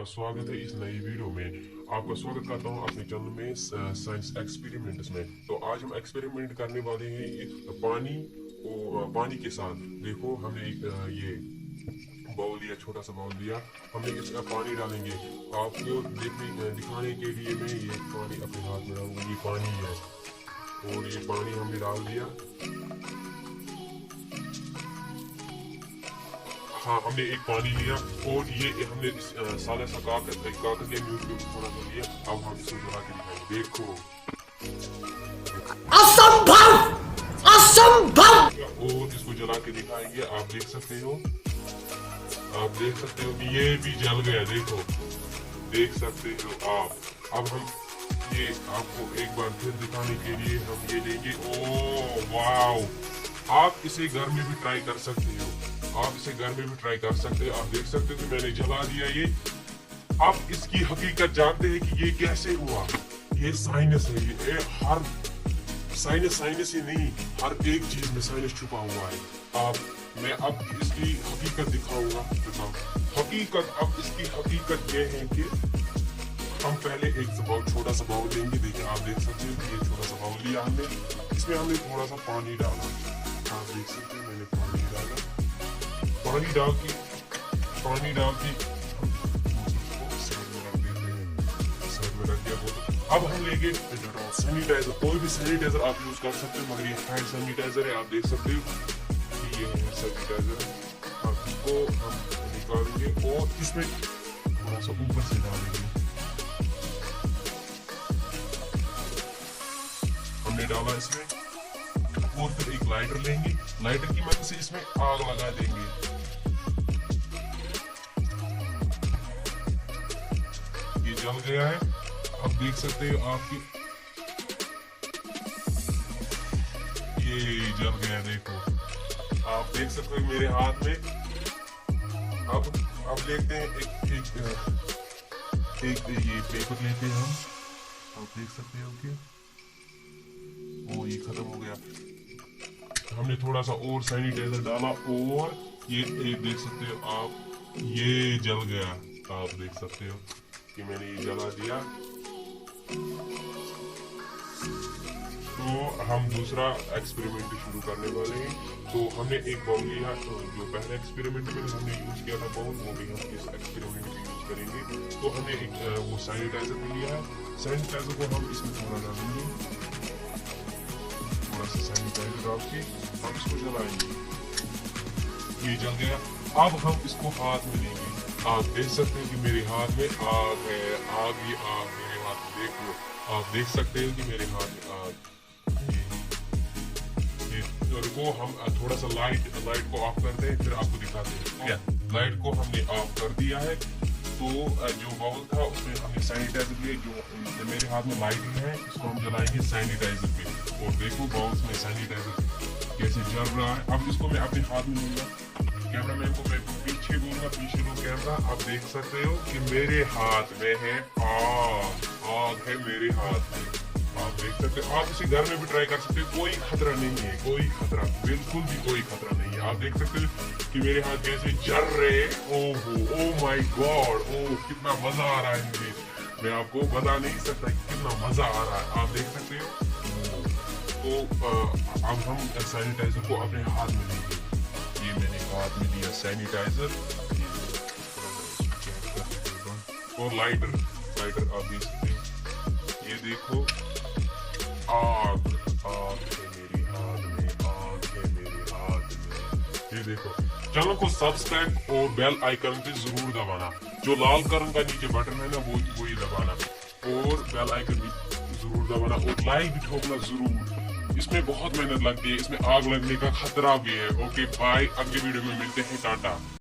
आपका स्वागत है इस नई वीडियो में। आपका स्वागत करता हूं अपने चैनल में साइंस एक्सपेरिमेंट्स में। तो आज हम एक्सपेरिमेंट करने वाले हैं पानी के साथ। देखो हमने एक ये बाउल लिया, छोटा सा बाउल लिया, हमने इसमें पानी डालेंगे। आपको दिखाने के लिए मैं ये पानी अपने हाथ में डालूंगा। ये पानी है और ये पानी हमने डाल दिया। हाँ, हमने एक पानी लिया और ये हमने सादा सा कागज या न्यूज़पेपर थोड़ा सा लिया। अब हम इसको जला के दिखाएंगे। देखो, असंभव असंभव। और इसको जला के दिखाएंगे। आप देख सकते हो कि ये भी जल गया। देखो, देख सकते हो आप। अब हम ये आपको एक बार फिर दिखाने के लिए हम ये लेंगे। ओह वाओ, आप इसे घर में भी ट्राई कर सकते हो। आप देख सकते हो कि मैंने जला दिया ये। आप इसकी हकीकत जानते हैं कि ये कैसे हुआ। ये साइंस है। ये हर साइंस ही नहीं, हर एक चीज में साइंस छुपा हुआ है। मैं अब इसकी हकीकत दिखाऊंगा। अब इसकी हकीकत ये है कि हम पहले एक छोटा सा बाउल लेंगे। देखिए, आप देख सकते हो कि ये छोटा सा बाउल लिया हमने। इसमें हमने थोड़ा सा पानी डाला। आप देख सकते हो मैंने पानी डाला। पानी डाल के साइड में रख दिया। अब हम लेंगे सैनिटाइजर। कोई भी सैनिटाइजर आप यूज कर सकते हो, मगर ये हैंड सैनिटाइजर है। आप देख सकते हो कि ये हैंड सैनिटाइजर है। अब इसको हम निकालेंगे और इसमें थोड़ा सा ऊपर से डालेंगे। हमने डाला इसमें और फिर एक लाइटर लेंगे। लाइटर की मदद से इसमें आग लगा देंगे। ये जल गया है। अब देख सकते हो आपकी, ये जल गया। देखो, आप देख सकते हो मेरे हाथ में। अब लेते हैं एक ये पेपर लेते हैं हम। आप देख सकते हो कि वो ये खत्म हो गया। हमने थोड़ा सा और सैनिटाइजर डाला और ये देख सकते हो आप, ये जल गया। आप देख सकते हो कि मैंने ये जला दिया। तो हम दूसरा एक्सपेरिमेंट शुरू करने वाले हैं। तो हमने एक बाउल लिया। तो जो पहले एक्सपेरिमेंट में हमने यूज किया था बाउल, वो भी हम इस एक्सपेरिमेंट में यूज करेंगे। तो हमने एक वो सैनिटाइजर भी लिया है। सैनिटाइजर को हम इसमें थोड़ा डालेंगे। थोड़ा सा सैनिटाइजर डाल के हम इसको जलाएंगे। ये जल गया। अब हम इसको हाथ में लेंगे। आप देख सकते हैं कि मेरे हाथ में आग है। आग मेरे हाथ में। देख लो, आप देख सकते हो कि मेरे हाथ में आग। को हम थोड़ा सा लाइट को ऑफ करते हैं, फिर आपको दिखाते हैं। लाइट को हमने ऑफ कर दिया है। तो जो बाउल था उसमें हमने सैनिटाइजर लिए। जो मेरे हाथ में लाइट है, इसको हम जलाएंगे सैनिटाइजर पे। और देखो बाउल में सैनिटाइजर कैसे जल रहा है। अब इसको मैं अपने हाथ में लूंगा। कैमरामैन को मैं पीछे बोलूंगा, पीछे लो कैमरा। आप देख सकते हो कि मेरे हाथ में है आग है मेरे हाथ में। आप देख सकते हो। आप इसे घर में भी ट्राई कर सकते हो। कोई खतरा नहीं है, कोई खतरा, बिल्कुल भी कोई खतरा नहीं है। आप देख सकते हो कि मेरे हाथ कैसे जल रहे। ओह माय गॉड, ओह कितना मजा आ रहा है मुझे। मैं आपको बता नहीं सकता कितना मजा आ रहा है। आप देख सकते हो। तो अब हम सैनिटाइजर को अपने हाथ में लेंगे। ये मैंने हाथ में लिया सैनिटाइजर और लाइटर। आप देख सकते हो। ये देखो, आग है मेरे हाथ में। ये देखो। चैनल को सब्सक्राइब और बेल आइकन पे जरूर दबाना। जो लाल कलर का नीचे बटन है ना, वो ही दबाना। और बेल आइकन भी जरूर दबाना और लाइक भी ठोकना जरूर। इसमें बहुत मेहनत लगती है। इसमें आग लगने का खतरा भी है। ओके बाय, अगली वीडियो में मिलते हैं। टाटा।